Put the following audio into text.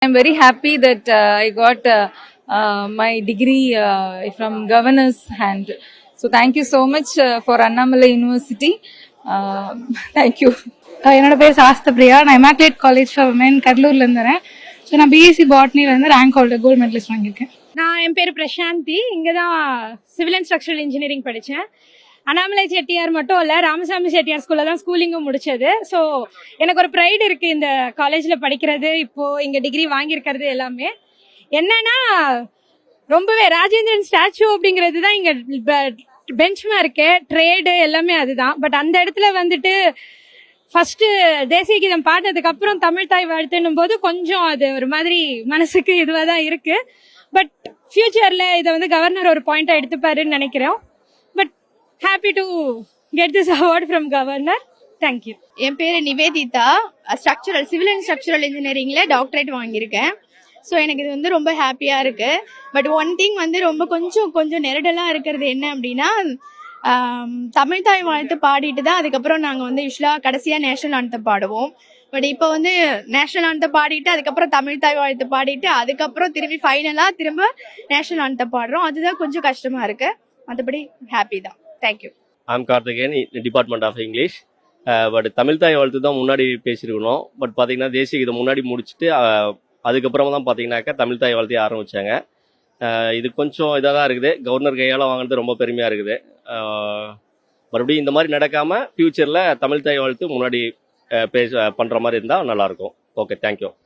I'm very happy that I got my degree from governor's hand. So thank you so much for Annamalai University. Thank you. என்னோட பேர் சாஸ்திரபிரியா. நான் immaculate college for women கடலூர்ல இருந்தேன். So நான் BSc பாட்னில இருந்து rank holder gold medalist வாங்கியிருக்கேன். என் பேர் பிரசாந்தி. இங்கே தான் சிவில் அண்ட் ஸ்ட்ரக்சரல் இன்ஜினியரிங் படித்தேன். அண்ணாமலை செட்டியார் மட்டும் இல்லை, ராமசாமி செட்டியார் ஸ்கூலில் தான் ஸ்கூலிங்கும் முடிச்சது. ஸோ எனக்கு ஒரு ப்ரைடு இருக்குது இந்த காலேஜில் படிக்கிறது, இப்போது இங்கே டிகிரி வாங்கியிருக்கிறது எல்லாமே. என்னன்னா ரொம்பவே ராஜேந்திரன் ஸ்டாச்சு அப்படிங்கிறது தான் இங்கே பெஞ்ச் மார்க்கு, ட்ரேடு எல்லாமே அதுதான். பட் அந்த இடத்துல வந்துட்டு ஃபர்ஸ்ட் தேசிய கீதம் பாடினதுக்கு அப்புறம் தமிழ் தாய் வாழ்த்துன்னும் போது கொஞ்சம் அது ஒரு மாதிரி மனசுக்கு இதுவாக தான் இருக்கு. பட் ஃபியூச்சர்ல இதை வந்து கவர்னர் ஒரு பாயிண்டா எடுத்துப்பாருன்னு நினைக்கிறோம். But happy to get this award from governor. Thank you. என் பேர் நிவேதிதா. சிவில் அண்ட் ஸ்ட்ரக்சரல் இன்ஜினியரிங்ல டாக்டரேட் வாங்கியிருக்கேன். ஸோ எனக்கு இது வந்து ரொம்ப ஹாப்பியா இருக்கு. பட் ஒன் திங் வந்து ரொம்ப கொஞ்சம் நெருடலா இருக்கிறது என்ன அப்படின்னா, தமிழ் தாய் வாழ்த்து பாடிட்டு தான் அதுக்கப்புறம் நாங்கள் வந்து யூஸ்வலாக கடைசியாக நேஷனல் ஆனத்தை பாடுவோம். பட் இப்போ வந்து நேஷனல் ஆனத்தை பாடிட்டு அதுக்கப்புறம் தமிழ் தாய் வாழ்த்து பாடிட்டு அதுக்கப்புறம் திரும்பி ஃபைனலாக திரும்ப நேஷனல் ஆனத்தை பாடுறோம். அதுதான் கொஞ்சம் கஷ்டமா இருக்கு. மற்றபடி ஹாப்பி தான். Thank you. I'm Karthikeyan, department of English. But Tamil தாய் வாழ்த்து தான் முன்னாடி பேசியிருக்கணும். பட் பார்த்தீங்கன்னா தேசிய இதை முன்னாடி முடிச்சுட்டு அதுக்கப்புறமா தான் பார்த்தீங்கன்னாக்கா தமிழ் தாய் வாழ்த்தையே ஆரம்பித்தாங்க. இது கொஞ்சம் இதாக தான் இருக்குது. கவர்னர் கையால் வாங்கினது ரொம்ப பெருமையாக இருக்குது. மறுபடியும் இந்த மாதிரி நடக்காமல் ஃப்யூச்சரில் தமிழ் தாய் வாழ்த்து முன்னாடி பண்ணுற மாதிரி இருந்தால் நல்லாயிருக்கும். Okay, thank you.